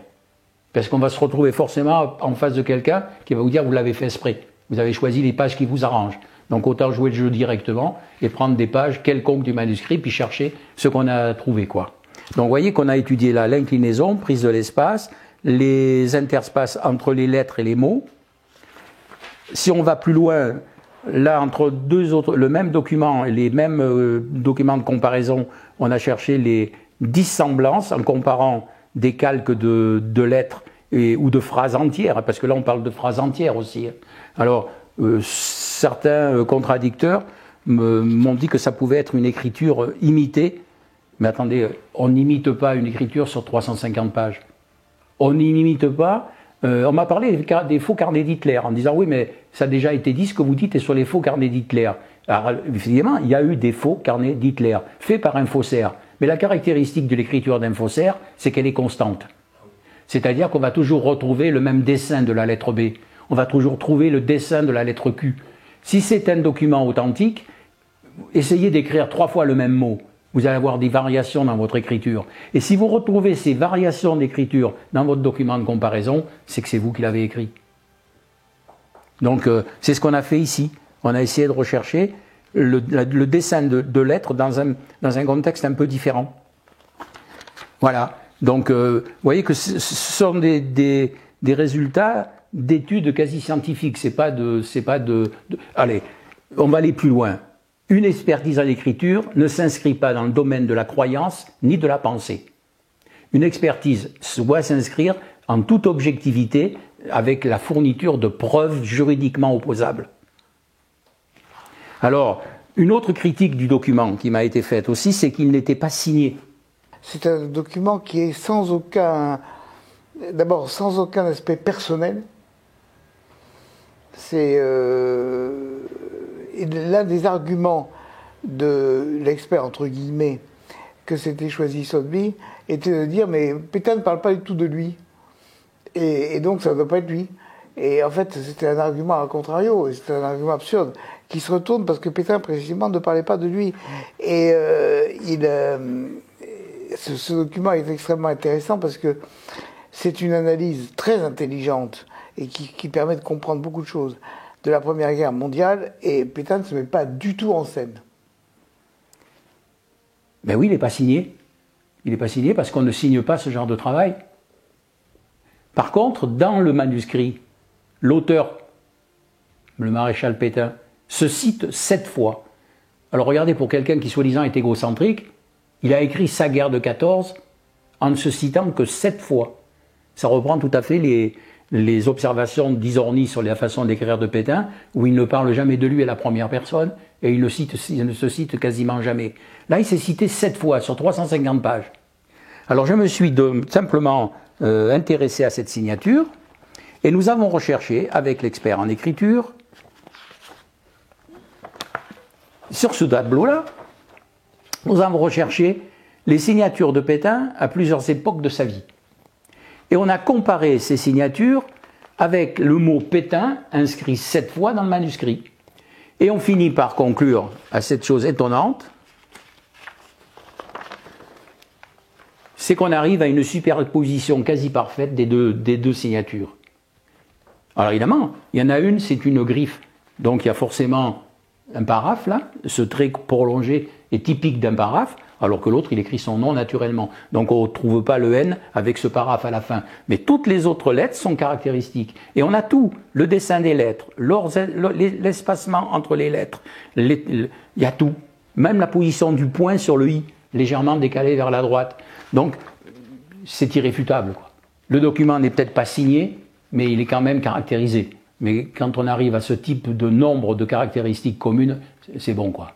Parce qu'on va se retrouver forcément en face de quelqu'un qui va vous dire « vous l'avez fait exprès, vous avez choisi les pages qui vous arrangent ». Donc autant jouer le jeu directement et prendre des pages quelconques du manuscrit puis chercher ce qu'on a trouvé, quoi. Donc vous voyez qu'on a étudié là l'inclinaison, prise de l'espace, les interspaces entre les lettres et les mots. Si on va plus loin, là entre le même document et les mêmes documents de comparaison, on a cherché les dissemblances en comparant des calques de lettres ou de phrases entières, parce que là on parle de phrases entières aussi. Alors certains contradicteurs m'ont dit que ça pouvait être une écriture imitée, mais attendez, on n'imite pas une écriture sur 350 pages. On n'imite pas. On m'a parlé des faux carnets d'Hitler en disant oui, mais ça a déjà été dit, ce que vous dites est sur les faux carnets d'Hitler. Alors, évidemment, il y a eu des faux carnets d'Hitler faits par un faussaire. Mais la caractéristique de l'écriture d'un faussaire, c'est qu'elle est constante. C'est-à-dire qu'on va toujours retrouver le même dessin de la lettre B. On va toujours trouver le dessin de la lettre Q. Si c'est un document authentique, essayez d'écrire 3 fois le même mot. Vous allez avoir des variations dans votre écriture. Et si vous retrouvez ces variations d'écriture dans votre document de comparaison, c'est que c'est vous qui l'avez écrit. Donc c'est ce qu'on a fait ici. on a essayé de rechercher le dessin de lettres dans un contexte un peu différent. Voilà. Donc, vous voyez que ce sont des résultats d'études quasi scientifiques. Allez, on va aller plus loin. Une expertise en écriture ne s'inscrit pas dans le domaine de la croyance ni de la pensée. Une expertise doit s'inscrire en toute objectivité avec la fourniture de preuves juridiquement opposables. Alors, une autre critique du document qui m'a été faite aussi, c'est qu'il n'était pas signé. C'est un document qui est sans aucun aspect personnel. C'est l'un des arguments de l'expert, entre guillemets, que s'était choisi Sotheby, était de dire, mais Pétain ne parle pas du tout de lui. Et donc ça ne doit pas être lui. Et en fait, c'était un argument à contrario, c'était un argument absurde, qui se retourne parce que Pétain, précisément, ne parlait pas de lui. Et ce document est extrêmement intéressant parce que c'est une analyse très intelligente et qui permet de comprendre beaucoup de choses de la Première Guerre mondiale, et Pétain ne se met pas du tout en scène. Ben oui, il n'est pas signé. Il n'est pas signé parce qu'on ne signe pas ce genre de travail. Par contre, dans le manuscrit, l'auteur, le maréchal Pétain, se cite 7 fois. Alors regardez, pour quelqu'un qui soi-disant est égocentrique, il a écrit sa guerre de 14 en ne se citant que 7 fois. Ça reprend tout à fait les observations d'Isorni sur la façon d'écrire de Pétain, où il ne parle jamais de lui à la première personne, et il ne se cite quasiment jamais. Là, il s'est cité 7 fois sur 350 pages. Alors je me suis simplement intéressé à cette signature, et nous avons recherché, avec l'expert en écriture, sur ce tableau-là, nous avons recherché les signatures de Pétain à plusieurs époques de sa vie. Et on a comparé ces signatures avec le mot Pétain inscrit 7 fois dans le manuscrit. Et on finit par conclure à cette chose étonnante, c'est qu'on arrive à une superposition quasi parfaite des deux signatures. Alors évidemment, il y en a une, c'est une griffe, donc il y a forcément un paraphe là, ce trait prolongé est typique d'un paraphe, alors que l'autre il écrit son nom naturellement. Donc on ne trouve pas le N avec ce paraphe à la fin. Mais toutes les autres lettres sont caractéristiques. Et on a tout, le dessin des lettres, l'espacement entre les lettres, il y a tout. Même la position du point sur le I, légèrement décalé vers la droite. Donc c'est irréfutable, quoi. Le document n'est peut-être pas signé, mais il est quand même caractérisé. Mais quand on arrive à ce type de nombre de caractéristiques communes, c'est bon, quoi.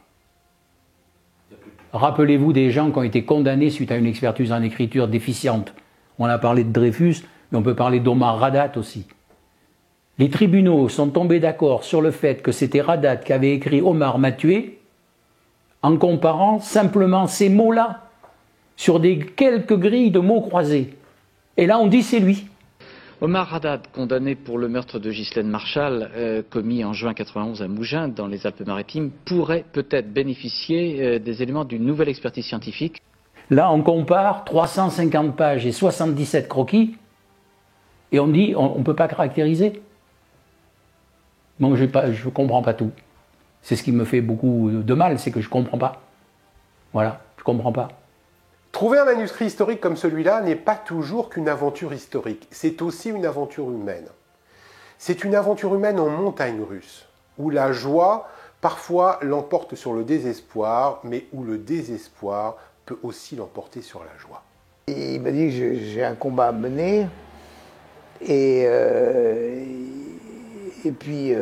Rappelez-vous des gens qui ont été condamnés suite à une expertise en écriture déficiente. On a parlé de Dreyfus, mais on peut parler d'Omar Radat aussi. Les tribunaux sont tombés d'accord sur le fait que c'était Radat qui avait écrit « Omar m'a tué » en comparant simplement ces mots-là sur quelques grilles de mots croisés. Et là, on dit c'est lui. Omar Radat, condamné pour le meurtre de Ghislaine Marchal, commis en juin 91 à Mougins, dans les Alpes-Maritimes, pourrait peut-être bénéficier des éléments d'une nouvelle expertise scientifique. Là, on compare 350 pages et 77 croquis, et on dit on ne peut pas caractériser. Moi, je ne comprends pas tout. C'est ce qui me fait beaucoup de mal, c'est que je ne comprends pas. Voilà, je ne comprends pas. Trouver un manuscrit historique comme celui-là n'est pas toujours qu'une aventure historique, c'est aussi une aventure humaine. C'est une aventure humaine en montagne russe, où la joie parfois l'emporte sur le désespoir, mais où le désespoir peut aussi l'emporter sur la joie. Il m'a dit que j'ai un combat à mener, et puis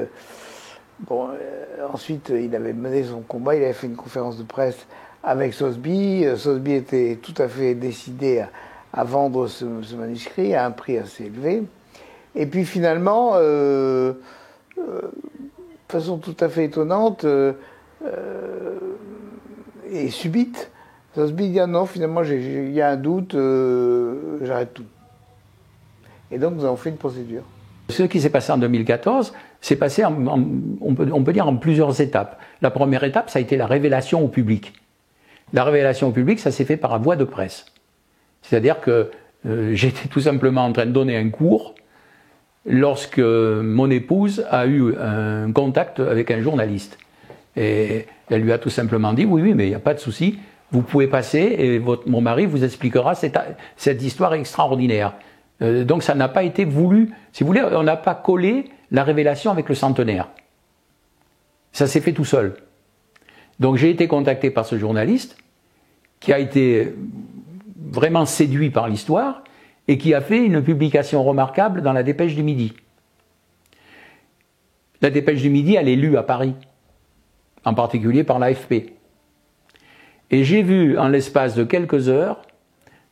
ensuite il avait mené son combat, il avait fait une conférence de presse avec Sotheby. Sotheby était tout à fait décidé à vendre ce manuscrit à un prix assez élevé. Et puis finalement, de façon tout à fait étonnante et subite, Sotheby dit « Ah non, finalement, il y a un doute, j'arrête tout ». Et donc nous avons fait une procédure. Ce qui s'est passé en 2014, s'est passé, on peut dire, en plusieurs étapes. La première étape, ça a été la révélation au public. La révélation au public, ça s'est fait par voie de presse. C'est-à-dire que j'étais tout simplement en train de donner un cours, lorsque mon épouse a eu un contact avec un journaliste. Et elle lui a tout simplement dit, oui, mais il n'y a pas de souci, vous pouvez passer et mon mari vous expliquera cette histoire extraordinaire. Donc ça n'a pas été voulu, si vous voulez, on n'a pas collé la révélation avec le centenaire. Ça s'est fait tout seul. Donc j'ai été contacté par ce journaliste qui a été vraiment séduit par l'histoire et qui a fait une publication remarquable dans la Dépêche du Midi. La Dépêche du Midi, elle est lue à Paris, en particulier par l'AFP. Et j'ai vu, en l'espace de quelques heures,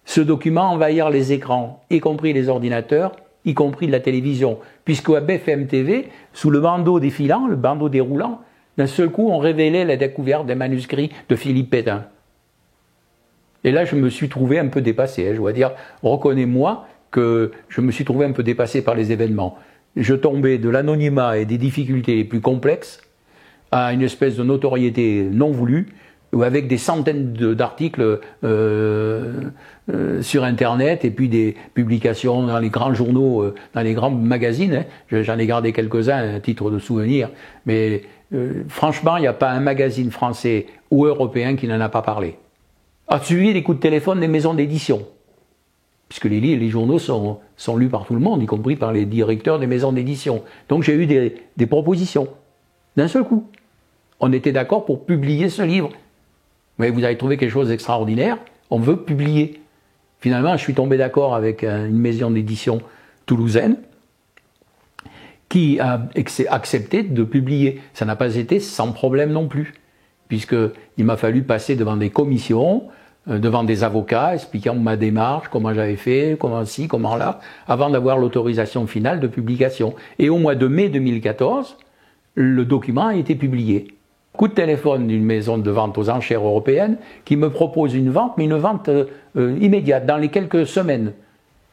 ce document envahir les écrans, y compris les ordinateurs, y compris de la télévision, puisque à BFM TV, sous le bandeau défilant, le bandeau déroulant, d'un seul coup, on révélait la découverte des manuscrits de Philippe Pétain. Et là, je me suis trouvé un peu dépassé. Je dois dire, reconnais-moi que je me suis trouvé un peu dépassé par les événements. Je tombais de l'anonymat et des difficultés les plus complexes à une espèce de notoriété non voulue, ou avec des centaines d'articles sur Internet et puis des publications dans les grands journaux, dans les grands magazines. J'en ai gardé quelques-uns à titre de souvenir, mais franchement, il n'y a pas un magazine français ou européen qui n'en a pas parlé. A suivi les coups de téléphone des maisons d'édition, puisque les journaux sont lus par tout le monde, y compris par les directeurs des maisons d'édition. Donc j'ai eu des propositions, d'un seul coup. On était d'accord pour publier ce livre. Mais vous avez trouvé quelque chose d'extraordinaire, on veut publier. Finalement, je suis tombé d'accord avec une maison d'édition toulousaine qui a accepté de publier. Ça n'a pas été sans problème non plus, puisqu'il m'a fallu passer devant des commissions, devant des avocats, expliquant ma démarche, comment j'avais fait, comment ci, comment là, avant d'avoir l'autorisation finale de publication. Et au mois de mai 2014, le document a été publié. Coup de téléphone d'une maison de vente aux enchères européenne qui me propose une vente, mais une vente immédiate, dans les quelques semaines.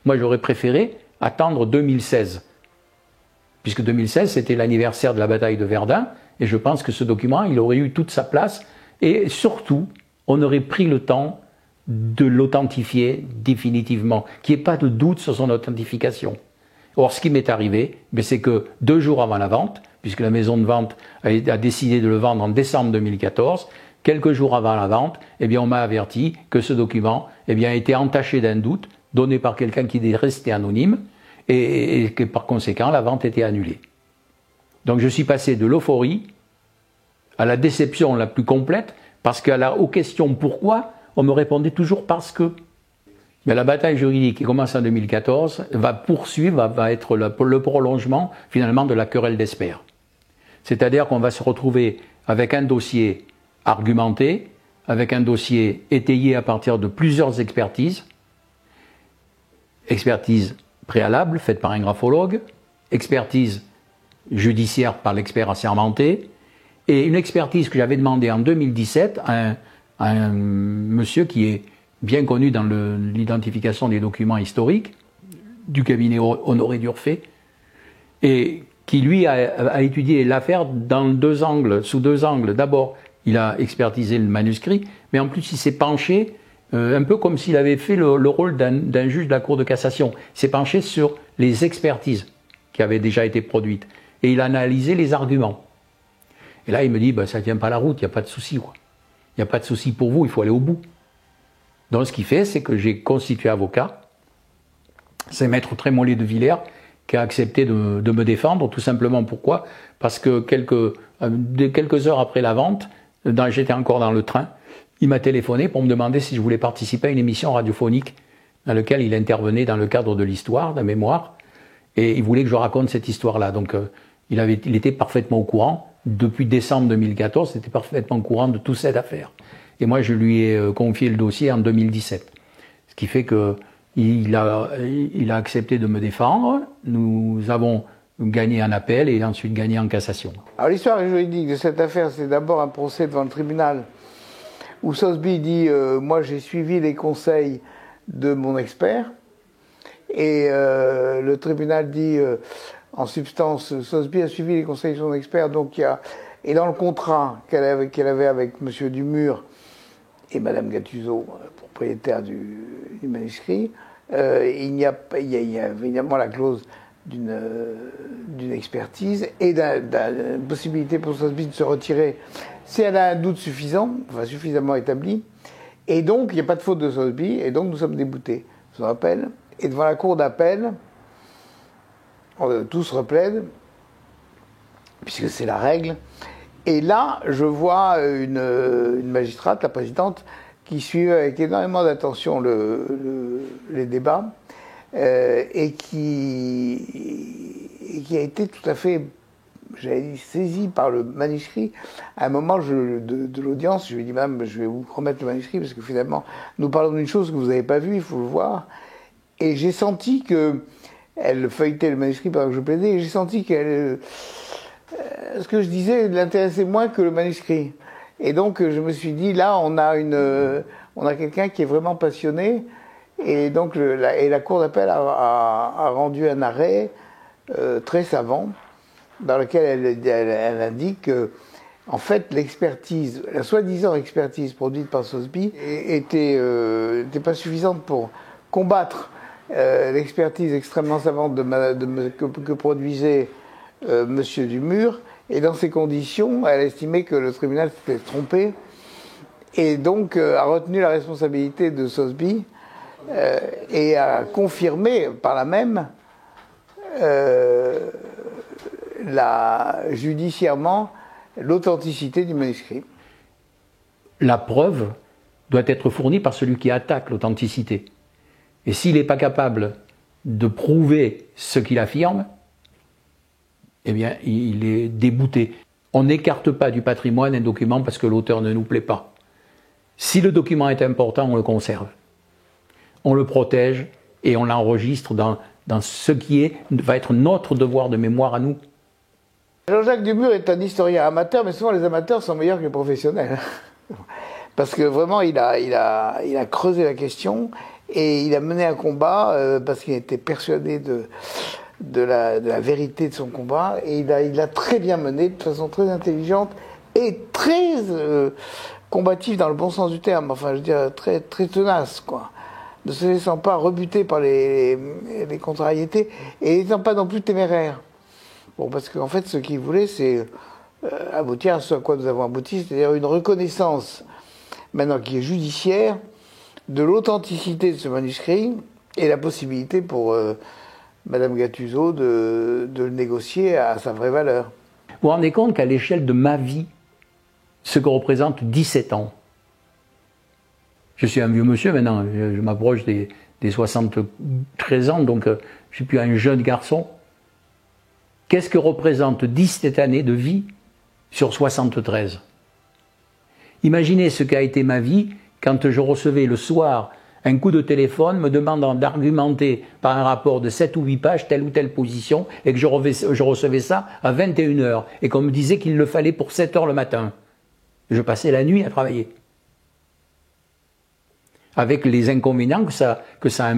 Moi, j'aurais préféré attendre 2016, puisque 2016, c'était l'anniversaire de la bataille de Verdun, et je pense que ce document, il aurait eu toute sa place, et surtout, on aurait pris le temps de l'authentifier définitivement, qu'il n'y ait pas de doute sur son authentification. Or, ce qui m'est arrivé, c'est que 2 jours avant la vente, puisque la maison de vente a décidé de le vendre en décembre 2014, quelques jours avant la vente, on m'a averti que ce document était entaché d'un doute, donné par quelqu'un qui est resté anonyme, et que par conséquent, la vente était annulée. Donc je suis passé de l'euphorie à la déception la plus complète, parce qu'aux questions pourquoi, on me répondait toujours parce que. Mais la bataille juridique qui commence en 2014 va poursuivre, va être le prolongement finalement de la querelle d'Espère. C'est-à-dire qu'on va se retrouver avec un dossier argumenté, avec un dossier étayé à partir de plusieurs expertises, expertise préalable faite par un graphologue, expertise judiciaire par l'expert assermenté, et une expertise que j'avais demandée en 2017 à un monsieur qui est bien connu dans l'identification des documents historiques, du cabinet Honoré d'Urfé, et qui lui a étudié l'affaire sous deux angles. D'abord, il a expertisé le manuscrit, mais en plus il s'est penché, un peu comme s'il avait fait le rôle d'un juge de la Cour de cassation. Il s'est penché sur les expertises qui avaient déjà été produites, et il a analysé les arguments. Et là, il me dit, ça ne tient pas la route, il n'y a pas de souci. Il n'y a pas de souci pour vous, il faut aller au bout. Donc ce qu'il fait, c'est que j'ai constitué avocat. C'est Maître Trémollet de Villers qui a accepté de me défendre, tout simplement pourquoi ? Parce que quelques heures après la vente, j'étais encore dans le train, il m'a téléphoné pour me demander si je voulais participer à une émission radiophonique dans laquelle il intervenait dans le cadre de l'histoire, de la mémoire, et il voulait que je raconte cette histoire-là. Donc il était parfaitement au courant. Depuis décembre 2014, il était parfaitement au courant de toute cette affaire. Et moi, je lui ai confié le dossier en 2017. Ce qui fait qu'il a accepté de me défendre. Nous avons gagné en appel et ensuite gagné en cassation. Alors l'histoire juridique de cette affaire, c'est d'abord un procès devant le tribunal où Sotheby dit moi j'ai suivi les conseils de mon expert, et le tribunal dit en substance Sotheby a suivi les conseils de son expert, donc et dans le contrat qu'elle avait avec M. Dumur et Mme Gattuso, propriétaire du manuscrit, il y a évidemment la clause d'une expertise et d'une possibilité pour Sotheby de se retirer si elle a un doute suffisant, enfin suffisamment établi. Et donc, il n'y a pas de faute de Sotheby, et donc nous sommes déboutés. Je vous rappelle. Et devant la cour d'appel, tous replaident, puisque c'est la règle. Et là, je vois une magistrate, la présidente, qui suit avec énormément d'attention les débats, et qui a été tout à fait, j'avais dit, saisie par le manuscrit. À un moment de l'audience, je lui ai dit, madame, je vais vous remettre le manuscrit, parce que finalement, nous parlons d'une chose que vous n'avez pas vue, il faut le voir. Et j'ai senti qu'elle feuilletait le manuscrit pendant que je plaidais, et j'ai senti qu'elle... ce que je disais l'intéressait moins que le manuscrit. Et donc, je me suis dit, là, on a quelqu'un qui est vraiment passionné. Et donc, la Cour d'appel a rendu un arrêt très savant, dans lequel elle indique que, en fait, l'expertise, la soi-disant expertise produite par Sotheby était pas suffisante pour combattre l'expertise extrêmement savante que produisait Monsieur Dumur. Et dans ces conditions, elle a estimé que le tribunal s'était trompé et donc a retenu la responsabilité de Sotheby et a confirmé par là même judiciairement l'authenticité du manuscrit. La preuve doit être fournie par celui qui attaque l'authenticité. Et s'il n'est pas capable de prouver ce qu'il affirme, eh bien, il est débouté. On n'écarte pas du patrimoine un document parce que l'auteur ne nous plaît pas. Si le document est important, on le conserve. On le protège et on l'enregistre dans ce qui va être notre devoir de mémoire à nous. Jean-Jacques Dumur est un historien amateur, mais souvent les amateurs sont meilleurs que les professionnels. Parce que vraiment, il a creusé la question et il a mené un combat parce qu'il était persuadé de la vérité de son combat, et il a très bien mené, de façon très intelligente et très combative dans le bon sens du terme, enfin je veux dire très, très tenace, quoi, ne se laissant pas rebuter par les contrariétés et n'étant pas non plus téméraire. Bon, parce qu'en fait ce qu'il voulait c'est aboutir à ce à quoi nous avons abouti, c'est-à-dire une reconnaissance maintenant qui est judiciaire de l'authenticité de ce manuscrit et la possibilité pour Madame Gattuso de le négocier à sa vraie valeur. Vous vous rendez compte qu'à l'échelle de ma vie, ce que représente 17 ans, je suis un vieux monsieur maintenant, je m'approche des 73 ans, donc je ne suis plus un jeune garçon. Qu'est-ce que représente 17 années de vie sur 73? Imaginez ce qu'a été ma vie quand je recevais le soir un coup de téléphone me demandant d'argumenter par un rapport de 7 ou 8 pages telle ou telle position et que je recevais ça à 21h et qu'on me disait qu'il le fallait pour 7h le matin. Je passais la nuit à travailler. Avec les inconvénients que ça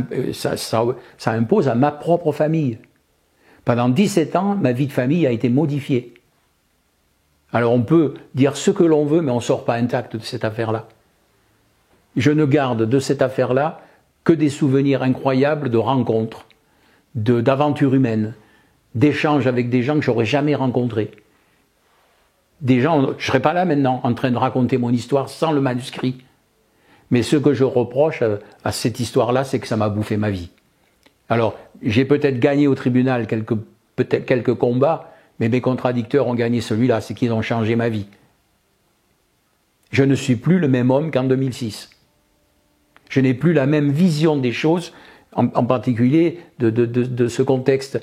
impose à ma propre famille. Pendant 17 ans, ma vie de famille a été modifiée. Alors on peut dire ce que l'on veut, mais on ne sort pas intact de cette affaire-là. Je ne garde de cette affaire-là que des souvenirs incroyables de rencontres, d'aventures humaines, d'échanges avec des gens que j'aurais jamais rencontrés. Des gens, je ne serais pas là maintenant en train de raconter mon histoire sans le manuscrit. Mais ce que je reproche à cette histoire-là, c'est que ça m'a bouffé ma vie. Alors, j'ai peut-être gagné au tribunal quelques combats, mais mes contradicteurs ont gagné celui-là, c'est qu'ils ont changé ma vie. Je ne suis plus le même homme qu'en 2006. Je n'ai plus la même vision des choses, en particulier de ce contexte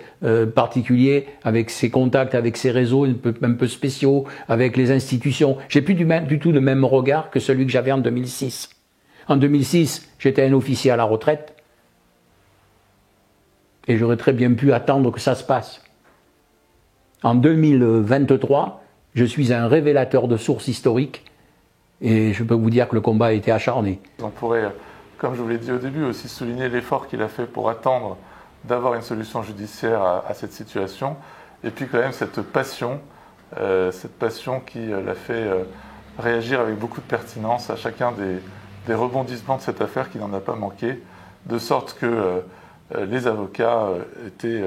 particulier, avec ses contacts, avec ses réseaux un peu spéciaux, avec les institutions. J'ai plus du tout le même regard que celui que j'avais en 2006. En 2006, j'étais un officier à la retraite, et j'aurais très bien pu attendre que ça se passe. En 2023, je suis un révélateur de sources historiques, et je peux vous dire que le combat a été acharné. On pourrait, comme je vous l'ai dit au début, aussi souligner l'effort qu'il a fait pour attendre d'avoir une solution judiciaire à cette situation, et puis quand même cette passion qui l'a fait réagir avec beaucoup de pertinence à chacun des rebondissements de cette affaire qui n'en a pas manqué, de sorte que les avocats étaient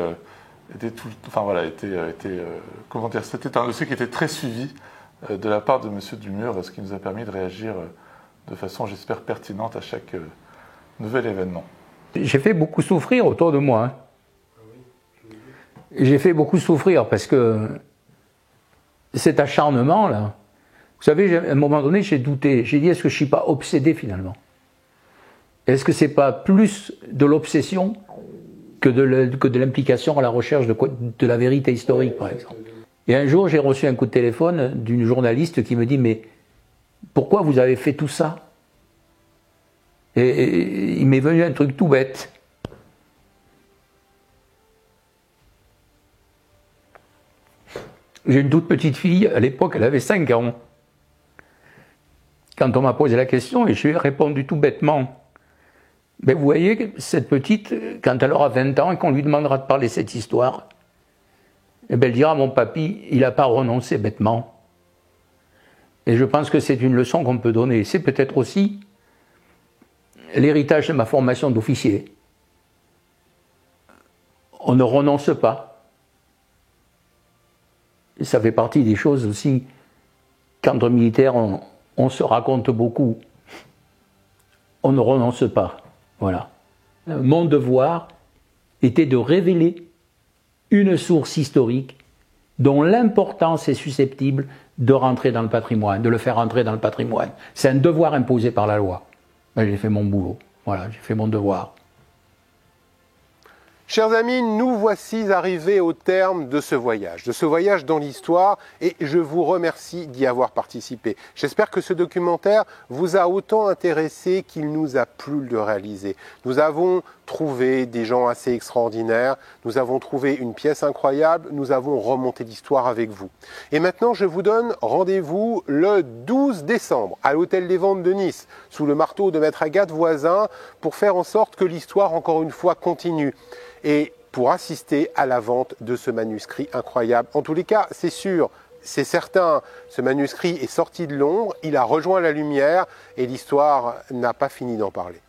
comment dire, c'était un dossier qui était très suivi de la part de M. Dumur, ce qui nous a permis de réagir de façon, j'espère, pertinente à chaque nouvel événement. J'ai fait beaucoup souffrir autour de moi. Hein. J'ai fait beaucoup souffrir parce que cet acharnement-là, vous savez, à un moment donné, j'ai douté. J'ai dit, est-ce que je ne suis pas obsédé finalement? Est-ce que ce n'est pas plus de l'obsession que de l'implication à la recherche de la vérité historique, par exemple? Et un jour, j'ai reçu un coup de téléphone d'une journaliste qui me dit, mais pourquoi vous avez fait tout ça? Et il m'est venu un truc tout bête. J'ai une toute petite fille, à l'époque, elle avait 5 ans. Quand on m'a posé la question, et je lui ai répondu tout bêtement, mais vous voyez, cette petite, quand elle aura 20 ans et qu'on lui demandera de parler cette histoire, eh bien, elle dira, mon papy, il n'a pas renoncé bêtement. Et je pense que c'est une leçon qu'on peut donner. C'est peut-être aussi l'héritage de ma formation d'officier. On ne renonce pas. Et ça fait partie des choses aussi, qu'entre militaires, on se raconte beaucoup. On ne renonce pas. Voilà. Mon devoir était de révéler une source historique dont l'importance est susceptible de rentrer dans le patrimoine, de le faire rentrer dans le patrimoine. C'est un devoir imposé par la loi. J'ai fait mon boulot. Voilà, j'ai fait mon devoir. Chers amis, nous voici arrivés au terme de ce voyage dans l'histoire, et je vous remercie d'y avoir participé. J'espère que ce documentaire vous a autant intéressé qu'il nous a plu de le réaliser. Nous avons trouvé des gens assez extraordinaires, nous avons trouvé une pièce incroyable, nous avons remonté l'histoire avec vous. Et maintenant, je vous donne rendez-vous le 12 décembre à l'Hôtel des Ventes de Nice, sous le marteau de Maître Agathe Voisin, pour faire en sorte que l'histoire, encore une fois, continue. Et pour assister à la vente de ce manuscrit incroyable. En tous les cas, c'est sûr, c'est certain, ce manuscrit est sorti de l'ombre, il a rejoint la lumière et l'histoire n'a pas fini d'en parler.